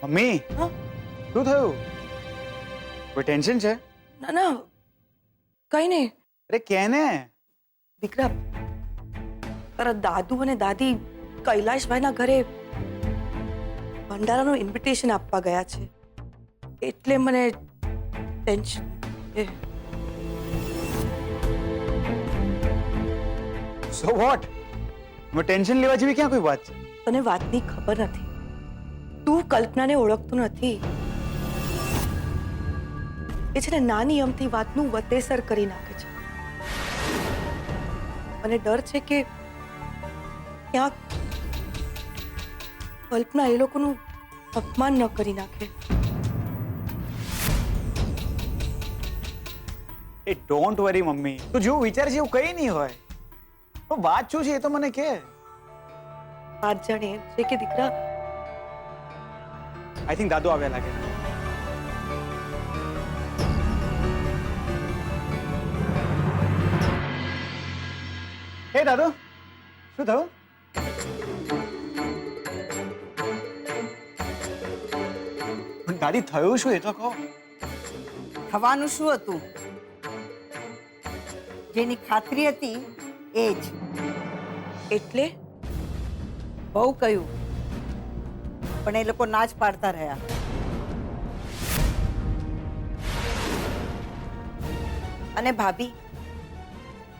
Mummy હા? શું થયું? કોઈ ટેન્શન છે? ના ના કઈ નહીં. અરે કેને? દીકરા, તારા દાદુ અને દાદી કૈલાશભાઈના ઘરે ભંડારાનું ઇન્વિટેશન આપવા ગયા છે, એટલે મને ટેન્શન. So what? ટેન્શન લેવા જેવી ક્યાં કોઈ વાત છે? તને વાતની ખબર નથી. તું કલ્પનાને ઓળખતો નથી. એ છે ને નાની અમથી વાતનું વતેસર કરી નાખે છે. મને ડર છે કે ક્યાંક કલ્પના એ લોકોનું અપમાન ન કરી નાખે. એ ડોન્ટ વરી મમ્મી, તું જેવું વિચાર છે એવું કઈ નહીં હોય. તો વાત શું છે એ તો મને કે. વાત જાણે એમ છે કે દીકરા, આઈ થિંક દાદુ આવ્યા લાગે. હે દાદુ, શું થયું? પણ દાદી થયું શું એ તો કહો. થવાનું શું હતું? જેની ખાતરી હતી એ જ. એટલે બહુ કહ્યું પણ એ લોકો ના જ પાડતા રહ્યા. અને ભાભી,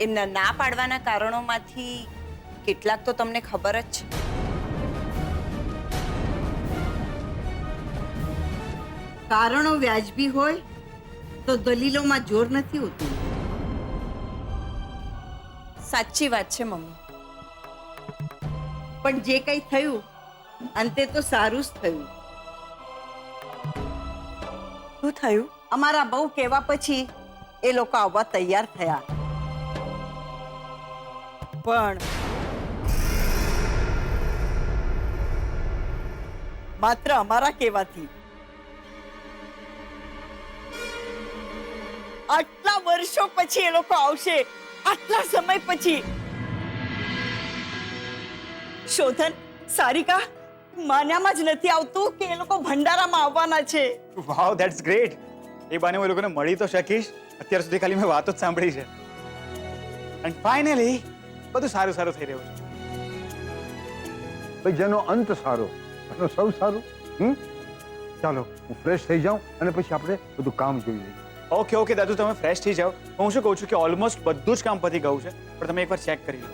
એમના ના પાડવાના કારણોમાંથી કેટલાક તો તમને ખબર જ છે. કારણો વ્યાજબી હોય તો દલીલોમાં જોર નથી હોતું. સાચી વાત છે મમ્મી. પણ જે કંઈ થયું અંતે તો સારું જ થયું. શું થયું? અમારા બહુ કહેવા પછી એ લોકો આવવા તૈયાર થયા, પણ માત્ર અમારા કહેવાથી. આટલા વર્ષો પછી એ લોકો આવશે, આટલા સમય પછી. શોધન, સારિકા, માન્યામાં જ નથી આવતું કે એ લોકો ભંડારામાં આવવાના છે. વાવ, ધેટ્સ ગ્રેટ. એ બાને હું એ લોકોને મળી તો શકીશ. અત્યાર સુધી ખાલી મેં વાતો જ સાંભળી છે. એન્ડ ફાઇનલી બધું સારું સારું થઈ રહ્યું છે. ભાઈ જેનો અંત સારો એનો સૌ સારું. ચાલો હું ફ્રેશ થઈ જાઉં અને પછી આપણે બધું કામ જોઈ લઈએ. ઓકે ઓકે દાદુ, તમે ફ્રેશ થઈ જાઓ. હું શું કહું છું કે ઓલમોસ્ટ બધું જ કામ પતી ગયું છે, પણ તમે એકવાર ચેક કરી લો.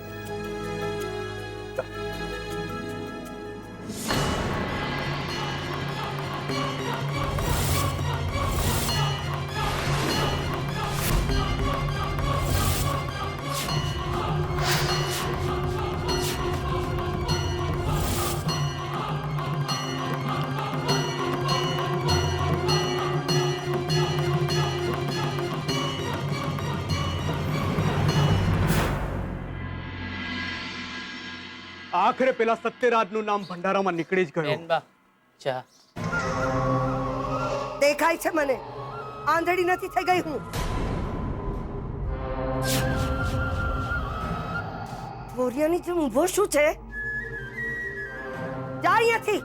આખરે પેલા સત્યરાજનું નામ ભંડારામાં નીકળી જ ગયું. બેનબા ચા. દેખાય છે મને, આંધળી નથી થઈ ગઈ હું. ધોરિયાની જેમ ઊભો શું છે? જા અહીંયાથી.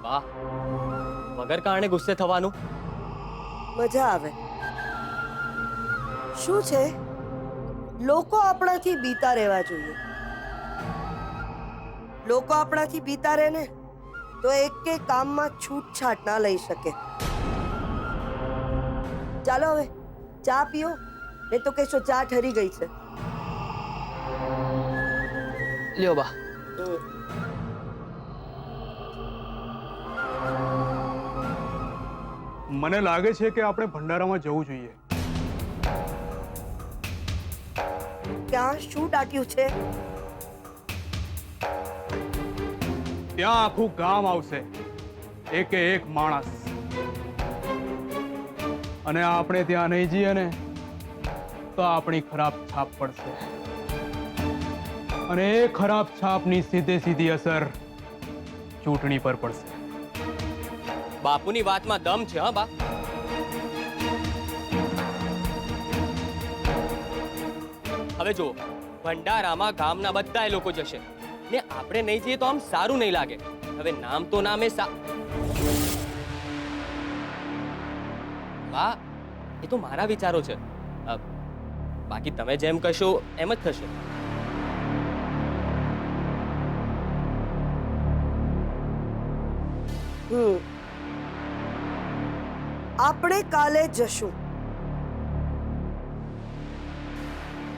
બા, વગર કારણે ગુસ્સે થવાનું? મજા આવે. શું છે? લોકો આપણાથી બીતા રહેવા જોઈએ. લોકો આપણાથી બીતા રહે ને તો એક કામમાં છૂટછાટ ના લઈ શકે. ચાલો હવે ચા પીઓ, એ તો કહેશો ચા ઠરી ગઈ છે. લ્યો બા. મને લાગે છે કે આપણે ભંડારામાં જવું જોઈએ. ત્યાં શું દાટ્યું છે? ત્યાં આખું ગામ આવશે, એકે એક માણસ. અને આપણે ત્યાં નહીં જઈએ ને તો આપણી ખરાબ છાપ પડશે. અને એ ખરાબ છાપની સીધી અસર ચૂંટણી પર પડશે. બાપુની વાતમાં દમ છે. હા બા. હવે જો, ભંડારામાં ગામના બધા લોકો જશે ને આપણે નહીં જઈએ તો આમ સારું નહીં લાગે. હવે નામ તો નામે વાહ, એ તો મારા વિચારો છે. બાકી તમે જેમ કહેશો એમ જ થશે. આપણે કાલે જશું,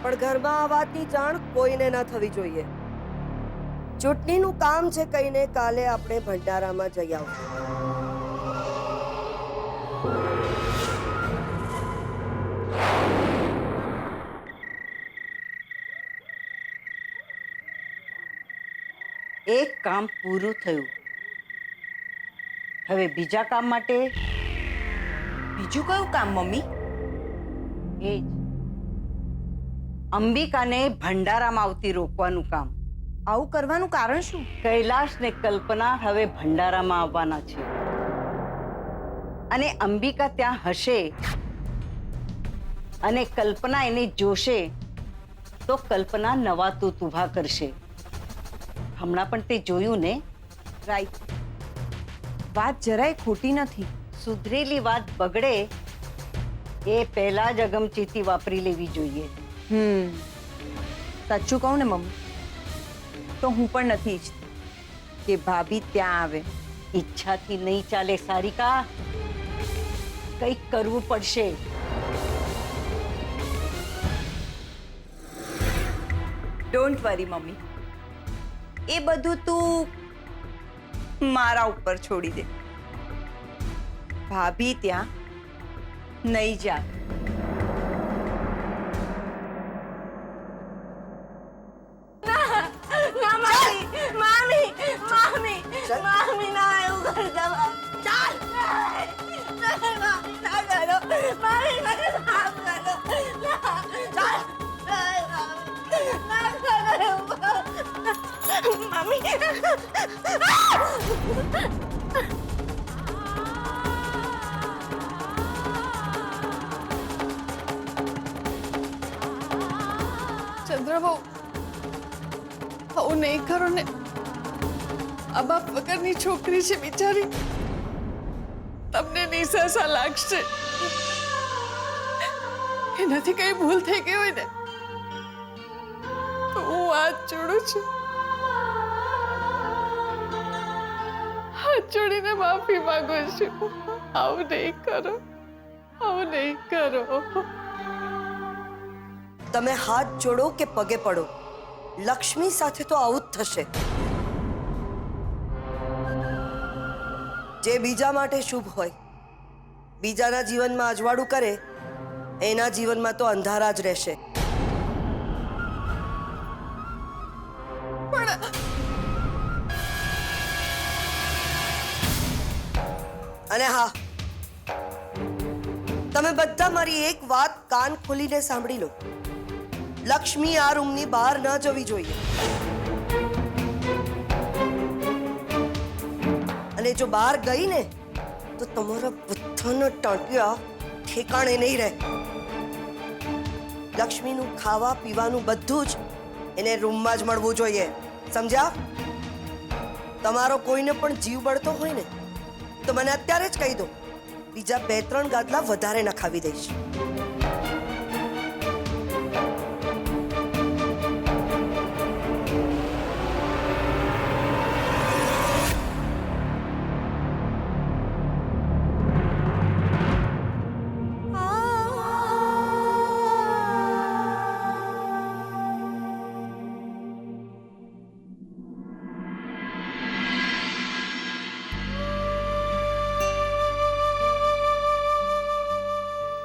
પણ ઘરમાં આ વાતની જાણ કોઈને ન થવી જોઈએ. ચૂંટણીનું કામ છે કહીને કાલે આપણે ભંડારામાં જઈ આવશું. એક કામ પૂરું થયું. હવે બીજા કામ માટે બીજું કયું કામ મમ્મી? એ જ અંબિકાને ભંડારામાં આવતી રોકવાનું કામ. આવું કરવાનું કારણ શું? કૈલાશ ને કલ્પના હવે ભંડારામાં આવવાના છે અને અંબિકા ત્યાં હશે અને કલ્પના એને જોશે તો કલ્પના નવા તૂત ઊભા કરશે. હમણાં પણ તે જોયું ને? રાઈટ. વાત જરાય ખોટી નથી. સુધરેલી વાત બગડે એ પહેલા જ અગમચેતી વાપરી લેવી જોઈએ. સાચું કહું ને મમ્મી, તો હું પણ નથી ઈચ્છતી કે ભાભી ત્યાં આવે. ઈચ્છાથી નહીં ચાલે સારિકા, કંઈક કરવું પડશે. ડોન્ટ વરી મમ્મી, એ બધું તું મારા ઉપર છોડી દે. ભાભી ત્યાં નહીં જા. ચંદ્રભાઉ, આવું નહીં કરો ને. આ બાપ વગરની છોકરી છે બિચારી, તમને નિસાસા લાગશે. એનાથી કઈ ભૂલ થઈ ગઈ હોય ને તો હું હાથ જોડું છું. હાથ જોડીને માફી માંગુ છું. આવું નહીં કરો, આવું નહીં કરો. તમે હાથ જોડો કે પગે પડો, લક્ષ્મી સાથે તો આવું જ થશે. જે બીજા માટે શુભ હોય, બીજાના જીવનમાં અજવાળું કરે, એના જીવનમાં તો અંધારા જ રહેશે. અને હા, તમે બધા મારી એક વાત કાન ખોલીને સાંભળી લો. લક્ષ્મી આ રૂમની બહાર ન જવી જોઈએ. અને જો બહાર ગઈ ને તો તમારા બધાના ટાંટિયા ઠેકાણે નહીં રહે. લક્ષ્મીનું ખાવા પીવાનું બધું જ એને રૂમમાં જ મળવું જોઈએ. સમજ્યા? તમારો કોઈને પણ જીવ બળતો હોય ને તો મને અત્યારે જ કહી દો. બીજા 2-3 ગાદલા વધારે નખાવી દઈશ.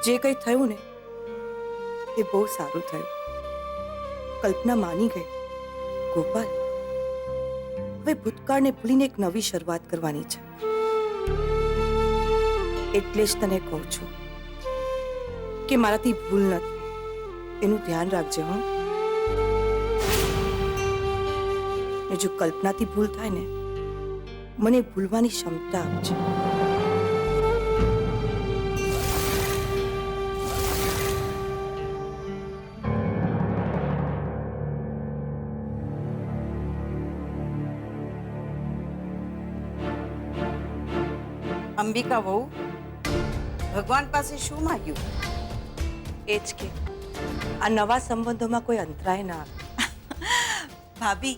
જે કંઈ થયું ને એ બહુ સારું થયું. કલ્પના માની ગઈ. ગોપાલ, હવે ભૂતકાળને ભૂલીને એક નવી શરૂઆત કરવાની છે. એટલે જ તને કહું છું કે મારાથી ભૂલ નથી, એનું ધ્યાન રાખજે. હો, ને જો કલ્પનાથી ભૂલ થાય ને, મને ભૂલવાની ક્ષમતા આપજે. અંબિકા વહુ ભગવાન પાસે શું માંગ્યું? એ જ કે આ નવા સંબંધોમાં કોઈ અંતરાય ના આવે. ભાભી,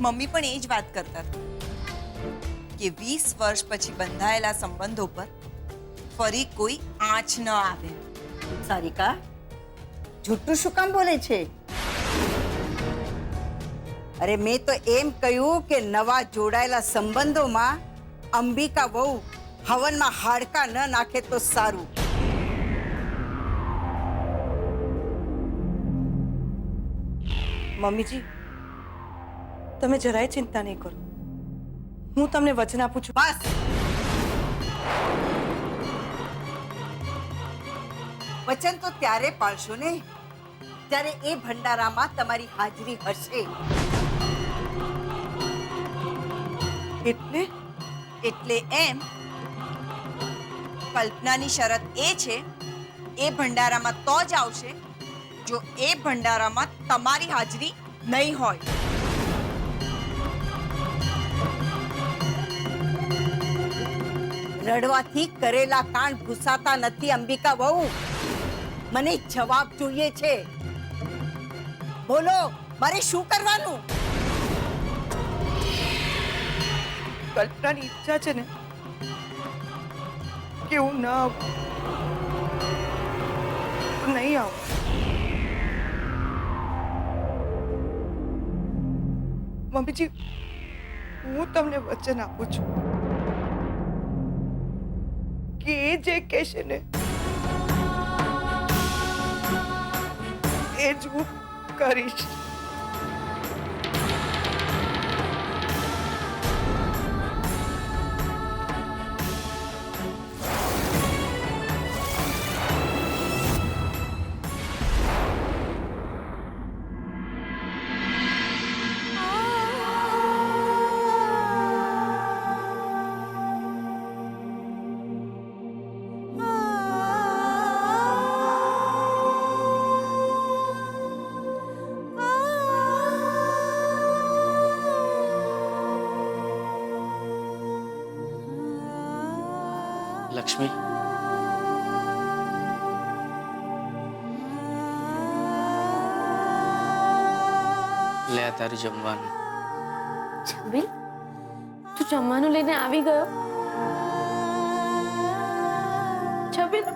મમ્મી પણ એ જ વાત કરતા હતા કે 20 વર્ષ પછી બંધાયેલા સંબંધો પર ફરી કોઈ આંચ ન આવે. સારિકા, જૂઠું શું કામ બોલે છે? અરે મેં તો એમ કહ્યું કે નવા જોડાયેલા સંબંધોમાં અંબિકા વહુ હવનમાં હાડકા ન નાખે તો સારું. મમ્મીજી, તમે જરાય ચિંતા નહીં કરો. હું તમને વચન આપું છું. બસ, વચન તો ત્યારે પાળશો ને ત્યારે એ ભંડારામાં તમારી હાજરી હશે. એટલે એમ કલ્પનાની શરત એ છે એ ભંડારામાં તો જ આવશે જો એ ભંડારામાં તમારી હાજરી નહીં હોય. રડવાથી કરેલા કાંડ ભૂસાતા નથી અંબિકા વહુ. મને જવાબ જોઈએ છે. બોલો, મારે શું કરવાનું? કલ્પનાની ઈચ્છા છે ને કે હું ના આવું. નહીં આવું. મમ્મીજી, હું તમને વચન આપું છું કે એ જે કહેશે ને એ જ હું કરીશ. લક્ષ્મી, લે આ તારું જમવાનું. છબીલ, તું જમવાનું લઈને આવી ગયો? છબીલ,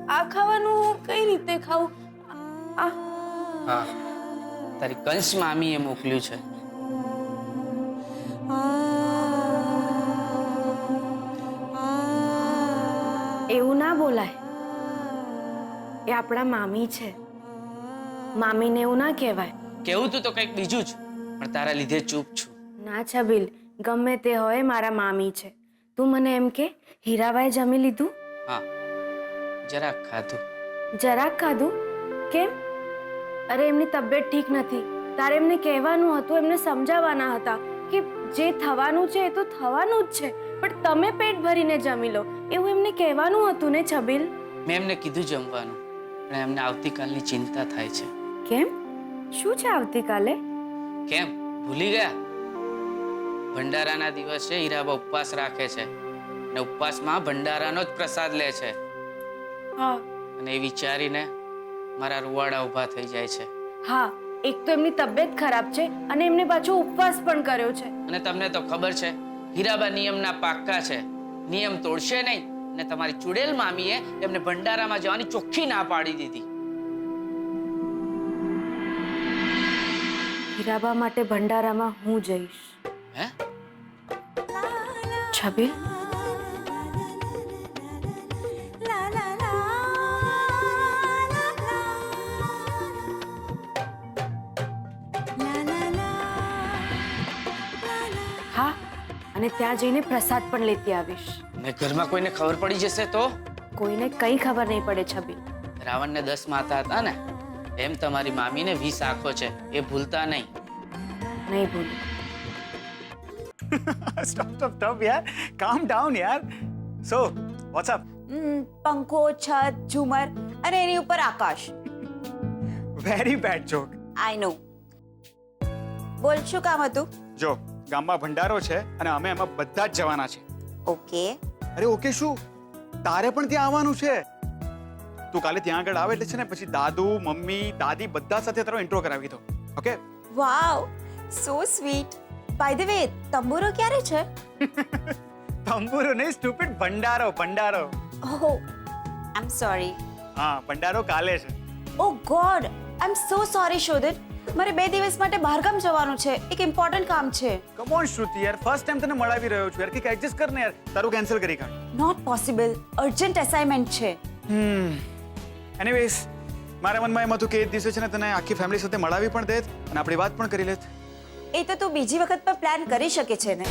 આ ખાવાનું કઈ રીતે ખાવું? હા, તારી કંસ મામીએ મોકલ્યું છે. એવું ના બોલાય. એ આપણા મામી છે. મામીને એવું ના કહેવાય. કેવું તું તો કંઈક બીજું જ, પણ તારા લીધે ચૂપ છું. ના છબીલ, ગમે તે હોય મારા મામી છે. તું મને એમ કે હીરાબાઈ જમી લીધું? હા, જરાક ખાધું. જરાક ખાધું? કેમ? અરે એમની તબિયત ઠીક નથી. તારે એમને કહેવાનું હતું, એમને સમજાવવાના હતા કે જે થવાનું છે એ તો થવાનું જ છે, પણ તમે પેટ ભરીને જમી લો એવું એમને કહેવાનું હતું ને છબીલ? મેં એમને કીધું જમવાનું, પણ એમને આવતીકાલની ચિંતા થાય છે. કેમ? શું છે આવતીકાલે? કેમ ભૂલી ગયા? ભંડારાના દિવસે હીરાબા ઉપવાસ રાખે છે અને ઉપવાસમાં ભંડારાનો જ પ્રસાદ લે છે. હા. અને એ વિચારીને મારા રૂવાડા ઊભા થઈ જાય છે. હા, એક તો એમની તબિયત ખરાબ છે અને એમને પાછો ઉપવાસ પણ કર્યો છે. અને તમને તો ખબર છે હીરાબા નિયમના પાક્કા છે, નિયમ તોડશે નહીં. અને તમારી ચુડેલ મામીએ એમને ભંડારામાં જવાની ચોખ્ખી ના પાડી દીધી. હીરાબા માટે ભંડારામાં હું જઈશ. હે? છબીલ, હા, અને ત્યાં જઈને પ્રસાદ પણ લેતી આવીશ. અને ઘરમાં કોઈને ખબર પડી જશે તો? કોઈને કઈ ખબર નહીં પડે છબીલ. રાવણને 10 માથા હતા ને, એમ તમારી મામીને 20 આંખો છે, એ ભૂલતા નહીં. નહીં ભૂલું. Stop, yaar. Calm down, yaar. So, what's up? પંખો, છત, ઝુમર અને એની ઉપર આકાશ. Very bad joke. આઈ નો. બોલ, શું કામ હતું? જો ગામમાં ભંડારો છે અને અમે એમાં બધા જ જવાના છે. ઓકે, અરે ઓકે શું તારે પણ ત્યાં આવવાનું છે. તું કાલે ત્યાં આગળ આવે એટલે છે ને પછી દાદુ મમ્મી દાદી બધા સાથે તારો ઇન્ટ્રો કરાવી દો. Okay? Wow so sweet. By the way તંબુરો ક્યારે છે? તંબુરો નહીં stupid, ભંડારો ભંડારો. Oh I am sorry. હા ભંડારો કાલે છે. ઓ ગોડ આઈ એમ સો સોરી શોધન. મારે 2 દિવસ માટે બહારગામ જવાનું છે, એક ઇમ્પોર્ટન્ટ કામ છે. કમ ઓન શ્રુતિ યાર, ફર્સ્ટ ટાઈમ તને મળાવી રહ્યો છું યાર, કંઈક એડજસ્ટ કર ને યાર. તારું કેન્સલ કરી કાઢ. નોટ પોસિબલ, અર્જન્ટ અસાઇનમેન્ટ છે. એનીવેઝ મારા મનમાં એમ હતું કે એ દિવસે છે ને તને આખી ફેમિલી સાથે મળાવી પણ દેત અને આપણી વાત પણ કરી લેત. એ તો તું બીજી વખત પર પ્લાન કરી શકે છે ને.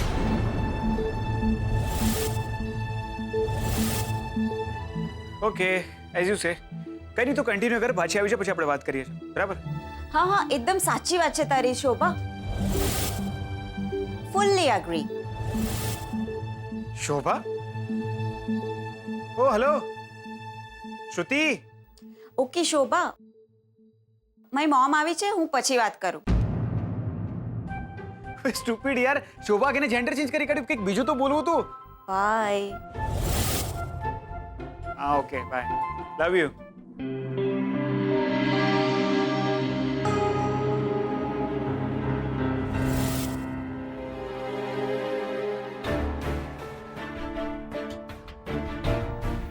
Okay as you say. કઈ નહીં, તો કન્ટિન્યુ કર, પાછી આવી છે પછી આપણે વાત કરીએ છીએ. બરાબર? હા હા એકદમ સાચી વાત છે તારી શોભા. Fully agree. શોભા? ઓ હેલો શ્રુતિ. ઓકે શોભા, મારી મોમ આવી છે, હું પછી વાત કરું. સ્ટુપિડ યાર, શોભા કેને જેન્ડર ચેન્જ કરી કાઢ્યું, કંઈક બીજું તો બોલવું હતું. બાય. હા okay bye, love you.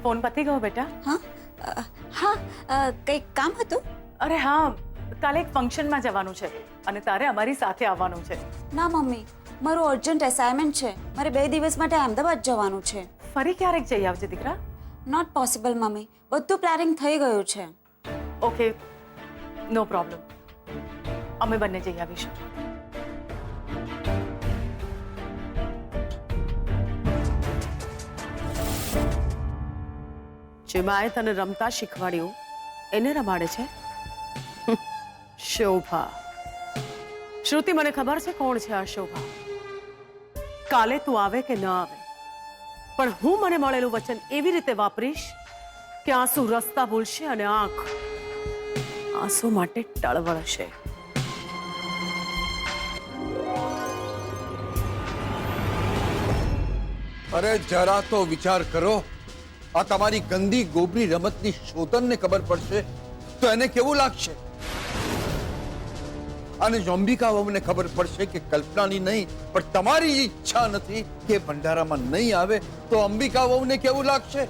Phone પતી ગયો બેટા? કંઈક કામ હતું? અરે હા, કાલે એક ફંક્શનમાં જવાનું છે અને તારે અમારી સાથે આવવાનું છે. ના મમ્મી, મારું અર્જન્ટ અસાઇનમેન્ટ છે, મારે 2 દિવસ માટે અમદાવાદ જવાનું છે. ફરી ક્યારેક જઈ આવજે દીકરા. નોટ પોસિબલ મમ્મી, બધું પ્લાનિંગ થઈ ગયું છે. ઓકે નો પ્રોબ્લેમ, અમે બંને જઈ આવીશું. જે માએ તને રમતા શીખવાડ્યું એને રમાડે છે. શોભા. શ્રુતિ, મને ખબર છે કોણ છે આ શોભા. કાલે તું આવે કે ન આવે, પણ હું મને મળેલું વચન એવી રીતે વાપરીશ કે આંસુ રસ્તા ભૂલશે અને આંખ આંસુ માટે ટળવળશે. અરે જરા તો વિચાર કરો, આ તમારી ગંદી ગોબરી રમતની શોધનને ખબર પડશે તો એને કેવું લાગશે? અને જો અંબિકા વહુને ખબર પડશે કે કલ્પનાની નહીં પણ તમારી ઈચ્છા નથી કે ભંડારામાં નહીં આવે તો અંબિકા વહુને કેવું લાગશે?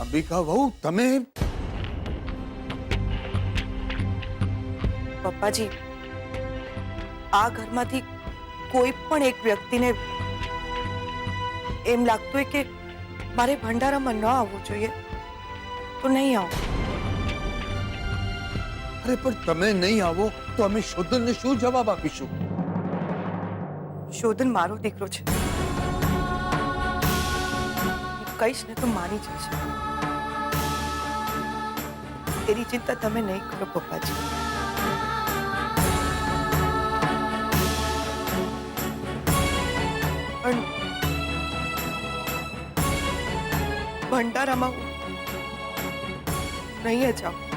અંબિકા વહુ, તમે પપ્પાજી, આ ઘરમાંથી કોઈ પણ એક વ્યક્તિને એમ લાગતું હોય કે મારે ભંડારામાં ન આવવું જોઈએ તો નહીં આવો. અરે પણ તમે નહીં આવો તો અમે શોધનને શું જવાબ આપીશું? શોધન મારો દીકરો છે, કહીશ ને તો માની જશે. એની ચિંતા તમે નહીં કરો પપ્પાજી. પણ ભંડારામાં નહીં જ આવું.